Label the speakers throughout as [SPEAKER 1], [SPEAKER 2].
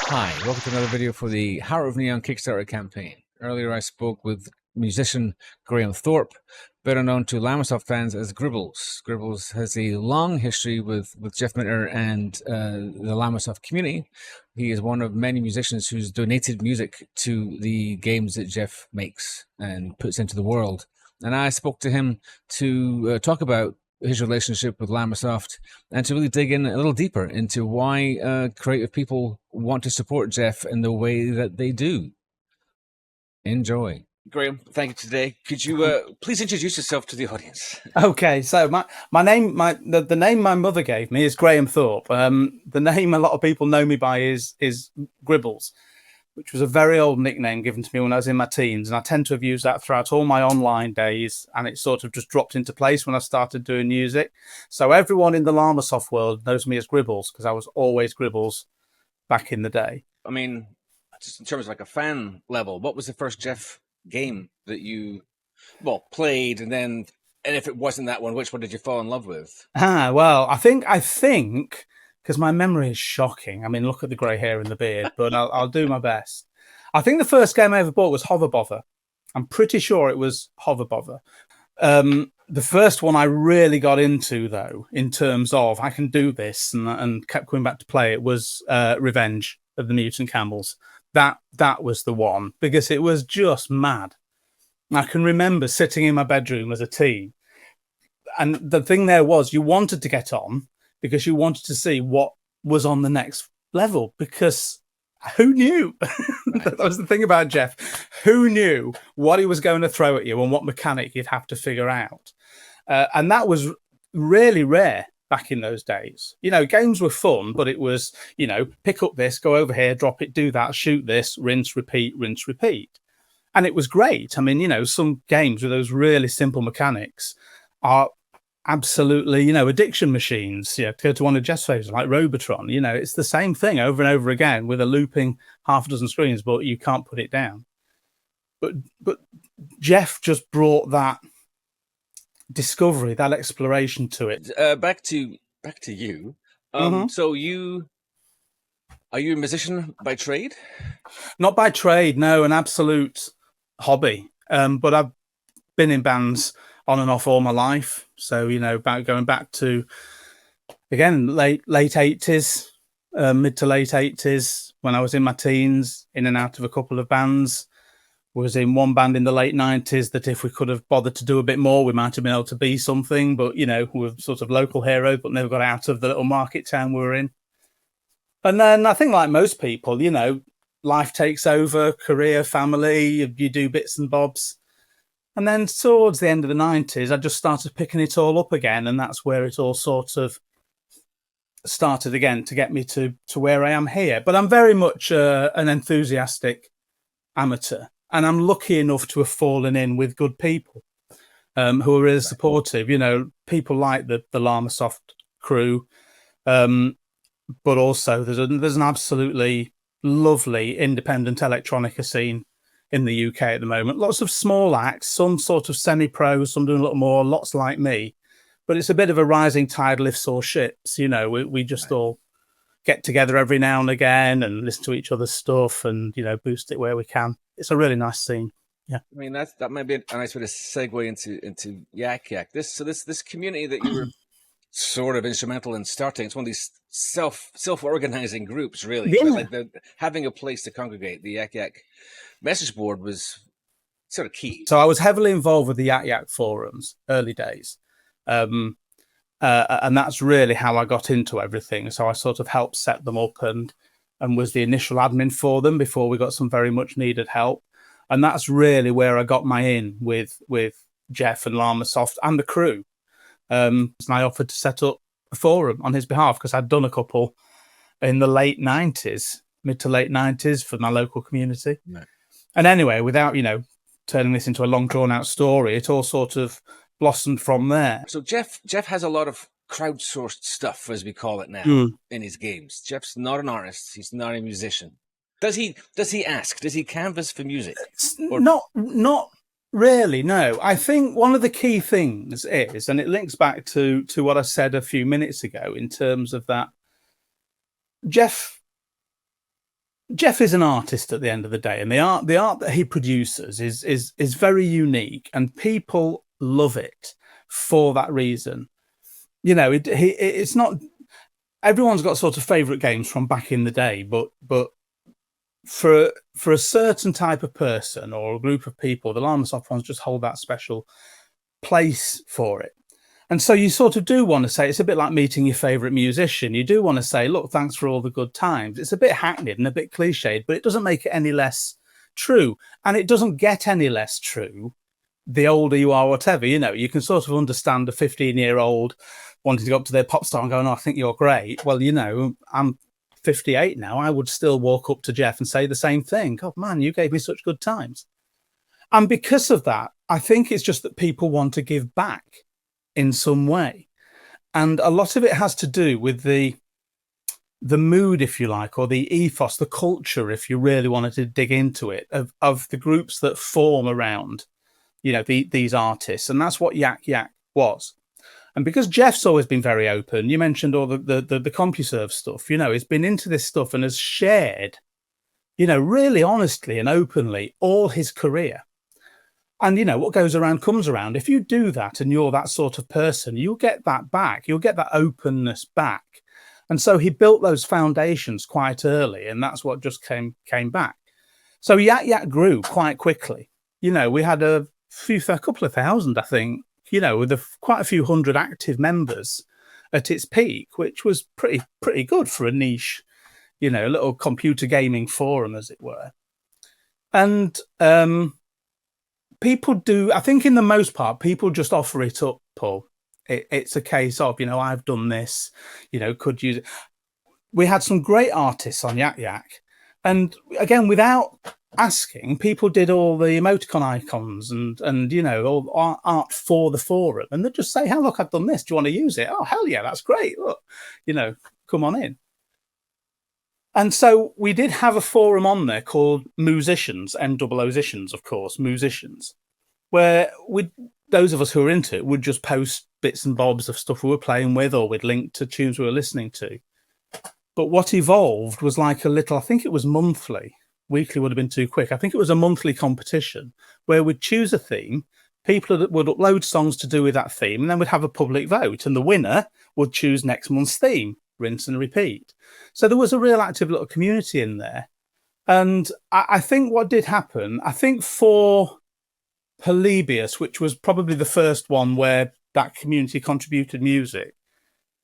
[SPEAKER 1] Hi, welcome to another video for the Heart of Neon Kickstarter campaign. Earlier I spoke with musician Graham Thorpe, better known to Llamasoft fans as Gribbles. Gribbles has a long history with Jeff Minter and the Llamasoft community. He is one of many musicians who's donated music to the games that Jeff makes and puts into the world. And I spoke to him to talk about his relationship with Llamasoft and to really dig in a little deeper into why creative people want to support Jeff in the way that they do. Enjoy. Graham, thank you today. Could you please introduce yourself to the audience?
[SPEAKER 2] Okay, so my name, the name my mother gave me is Graham Thorpe. The name a lot of people know me by is Gribbles, which was a very old nickname given to me when I was in my teens, and I tend to have used that throughout all my online days, and it sort of just dropped into place when I started doing music. So everyone in the Llamasoft world knows me as Gribbles because I was always Gribbles back in the day.
[SPEAKER 1] I mean, just in terms of like a fan level, what was the first Jeff game that you played, and if it wasn't that one, which one did you fall in love with?
[SPEAKER 2] Well, I think because my memory is shocking. I mean, look at the grey hair and the beard, but I'll do my best. I think the first game I ever bought was Hover Bother. I'm pretty sure it was Hover Bother. The first one I really got into, though, in terms of I can do this and kept coming back to play it, was Revenge of the Mutant Camels. That was the one, because it was just mad. I can remember sitting in my bedroom as a teen, and the thing there was you wanted to get on because you wanted to see what was on the next level, because who knew?
[SPEAKER 1] Right.
[SPEAKER 2] That was the thing about Jeff. Who knew what he was going to throw at you and what mechanic you'd have to figure out? And that was really rare back in those days. You know, games were fun, but it was, you know, pick up this, go over here, drop it, do that, shoot this, rinse, repeat, rinse, repeat. And it was great. I mean, you know, some games with those really simple mechanics are absolutely, you know, addiction machines. Yeah, go to one of Jeff's favorites, like Robotron. You know, it's the same thing over and over again with a looping half a dozen screens, but you can't put it down. But Jeff just brought that discovery, that exploration to it.
[SPEAKER 1] Back to you.
[SPEAKER 2] Mm-hmm.
[SPEAKER 1] So are you a musician by trade?
[SPEAKER 2] Not by trade, no, an absolute hobby. But I've been in bands on and off all my life. So, you know, going back to, again, late 80s, mid to late 80s, when I was in my teens, in and out of a couple of bands. Was in one band in the late 90s that if we could have bothered to do a bit more, we might have been able to be something. But, you know, we were sort of local heroes, but never got out of the little market town we were in. And then I think, like most people, you know, life takes over, career, family, you do bits and bobs. And then towards the end of the 90s, I just started picking it all up again. And that's where it all sort of started again to get me to where I am here. But I'm very much an enthusiastic amateur. And I'm lucky enough to have fallen in with good people who are really supportive. You know, people like the Llamasoft crew. But also there's an absolutely lovely independent electronica scene in the UK at the moment. Lots of small acts, some sort of semi-pro, some doing a little more, lots like me. But it's a bit of a rising tide lifts all ships. You know, we just all get together every now and again and listen to each other's stuff and, you know, boost it where we can. It's a really nice scene. Yeah.
[SPEAKER 1] I mean, that might be a nice way to segue into Yak Yak. This community that you were sort of instrumental in starting. It's one of these self-organizing groups, really.
[SPEAKER 2] Yeah.
[SPEAKER 1] Like having a place to congregate. The Yak Yak message board was sort of key.
[SPEAKER 2] So I was heavily involved with the Yak Yak forums, early days. And that's really how I got into everything. So I sort of helped set them up and was the initial admin for them before we got some very much needed help. And that's really where I got my in with Jeff and Llamasoft and the crew. And I offered to set up a forum on his behalf because I'd done a couple in the late 90s, mid to late 90s for my local community.
[SPEAKER 1] Right.
[SPEAKER 2] And anyway, without, you know, turning this into a long drawn out story, it all sort of blossomed from there.
[SPEAKER 1] So Jeff has a lot of crowdsourced stuff, as we call it now, in his games. Jeff's not an artist. He's not a musician. Does he ask? Does he canvas for music?
[SPEAKER 2] Or... Not really, no. I think one of the key things is, and it links back to what I said a few minutes ago in terms of that, Jeff Jeff is an artist at the end of the day, and the art that he produces is very unique, and people love it for that reason. You know, it's not everyone's got sort of favorite games from back in the day, but for a certain type of person or a group of people, the Llamasoft ones just hold that special place for it. And so you sort of do want to say, it's a bit like meeting your favorite musician. You do want to say, look, thanks for all the good times. It's a bit hackneyed and a bit cliched, but it doesn't make it any less true. And it doesn't get any less true the older you are, whatever. You know, you can sort of understand a 15-year-old wanting to go up to their pop star and going, oh, I think you're great. Well, you know, I'm 58 now. I would still walk up to Jeff and say the same thing. God, man, you gave me such good times. And because of that, I think it's just that people want to give back in some way. And a lot of it has to do with the mood, if you like, or the ethos, the culture, if you really wanted to dig into it, of the groups that form around, you know, these artists. And that's what Yak Yak was. And because Jeff's always been very open, you mentioned all the CompuServe stuff, you know, he's been into this stuff and has shared, you know, really honestly and openly all his career. And, you know, what goes around comes around. If you do that and you're that sort of person, you'll get that back. You'll get that openness back. And so he built those foundations quite early, and that's what just came back. So Yak Yak grew quite quickly. You know, we had a couple of thousand, I think, you know, with quite a few hundred active members at its peak, which was pretty good for a niche, you know, little computer gaming forum, as it were. And people do, I think in the most part, people just offer it up, Paul. It's a case of, you know, I've done this, you know, could use it. We had some great artists on Yak Yak. And again, without asking, people did all the emoticon icons and you know, all art for the forum. And they'd just say, hey, look, I've done this. Do you want to use it? Oh, hell yeah, that's great. Look, you know, come on in. And so we did have a forum on there called Musicians, MOOSICians, of course, Musicians, where those of us who were into it would just post bits and bobs of stuff we were playing with, or we'd link to tunes we were listening to. But what evolved was like a little, I think it was monthly. Weekly would have been too quick. I think it was a monthly competition where we'd choose a theme. People would upload songs to do with that theme, and then we'd have a public vote, and the winner would choose next month's theme, rinse and repeat. So there was a real active little community in there. And I think what did happen, I think for Polybius, which was probably the first one where that community contributed music,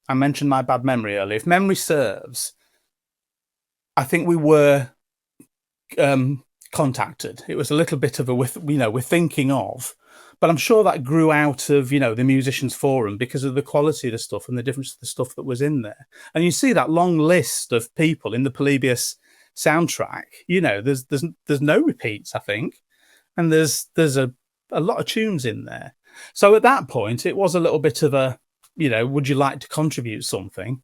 [SPEAKER 2] I mentioned my bad memory earlier. If memory serves, I think we were contacted. It was a little bit of a, we're thinking of, but I'm sure that grew out of, you know, the musicians forum because of the quality of the stuff and the difference of the stuff that was in there. And you see that long list of people in the Polybius soundtrack, you know, there's no repeats, I think. And there's a lot of tunes in there. So at that point, it was a little bit of a, you know, would you like to contribute something?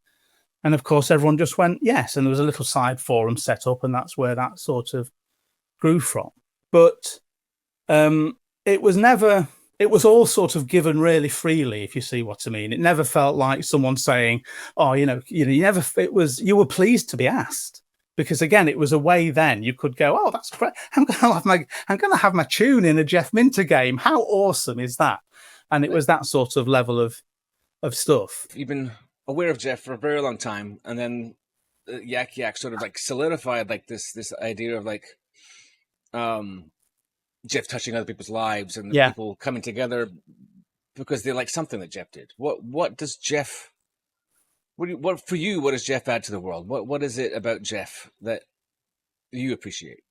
[SPEAKER 2] And of course, everyone just went, yes. And there was a little side forum set up, and that's where that sort of grew from. But it was all sort of given really freely, if you see what I mean. It never felt like someone saying, oh, you were pleased to be asked. Because again, it was a way then you could go, oh, that's great. I'm going to have my tune in a Jeff Minter game. How awesome is that? And it was that sort of level of stuff.
[SPEAKER 1] You've been aware of Jeff for a very long time, and then Yak Yak sort of like solidified like this idea of like Jeff touching other people's lives and people coming together because they like something that Jeff did. What does Jeff? What does Jeff add to the world? What is it about Jeff that you appreciate?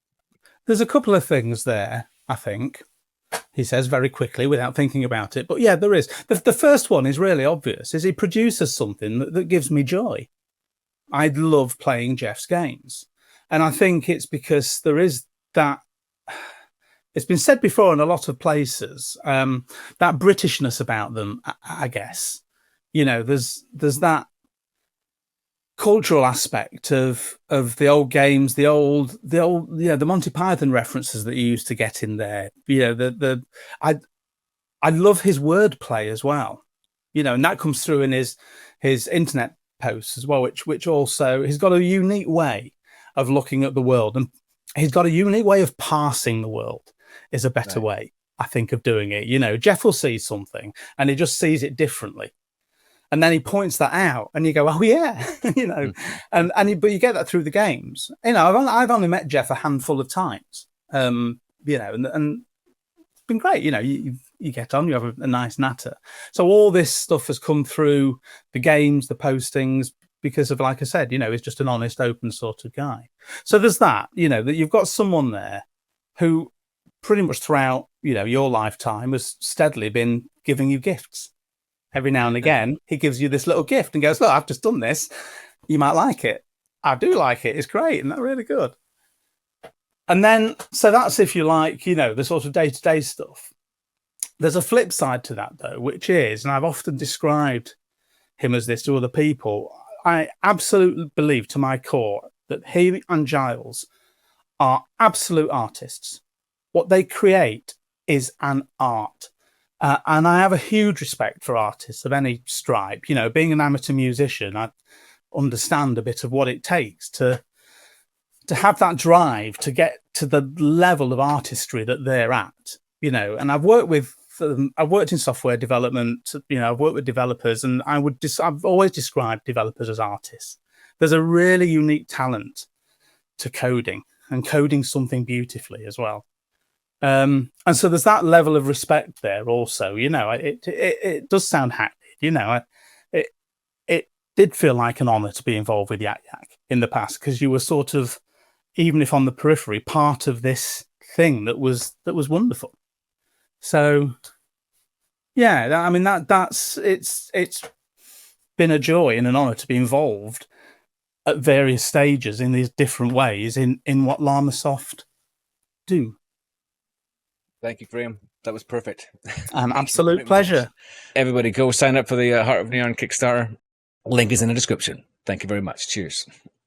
[SPEAKER 2] There's a couple of things there, I think. He says very quickly without thinking about it. But yeah, there is. The first one is really obvious, is he produces something that gives me joy. I love playing Jeff's games. And I think it's because there is that, it's been said before in a lot of places, that Britishness about them, I guess. You know, there's that cultural aspect of the old games, the Monty Python references that you used to get in there. You know, I love his wordplay as well. You know, and that comes through in his internet posts as well, which also he's got a unique way of looking at the world. And he's got a unique way of parsing the world, is a better way, I think, of doing it. You know, Jeff will see something and he just sees it differently. And then he points that out and you go, oh, yeah, you know, but you get that through the games. You know, I've only met Jeff a handful of times, you know, and it's been great. You know, you get on, you have a nice natter. So all this stuff has come through the games, the postings, because of, like I said, you know, he's just an honest, open sort of guy. So there's that, you know, that you've got someone there who pretty much throughout, you know, your lifetime has steadily been giving you gifts. Every now and again, he gives you this little gift and goes, look, I've just done this. You might like it. I do like it. It's great. And that's really good. And then, so that's, if you like, you know, the sort of day-to-day stuff. There's a flip side to that, though, which is, and I've often described him as this to other people, I absolutely believe to my core that he and Giles are absolute artists. What they create is an art. And I have a huge respect for artists of any stripe. You know, being an amateur musician, I understand a bit of what it takes to have that drive to get to the level of artistry that they're at. You know, and I've worked in software development. You know, I've worked with developers, and I've always described developers as artists. There's a really unique talent to coding, and coding something beautifully as well. And so there's that level of respect there also. You know, it does sound hackneyed. You know, it did feel like an honour to be involved with Yak Yak in the past, because you were sort of, even if on the periphery, part of this thing that was wonderful. So, yeah, I mean it's been a joy and an honour to be involved at various stages in these different ways in what Llamasoft do.
[SPEAKER 1] Thank you, Graham. That was perfect.
[SPEAKER 2] An absolute pleasure.
[SPEAKER 1] Everybody go sign up for the Heart of Neon Kickstarter. Link is in the description. Thank you very much. Cheers.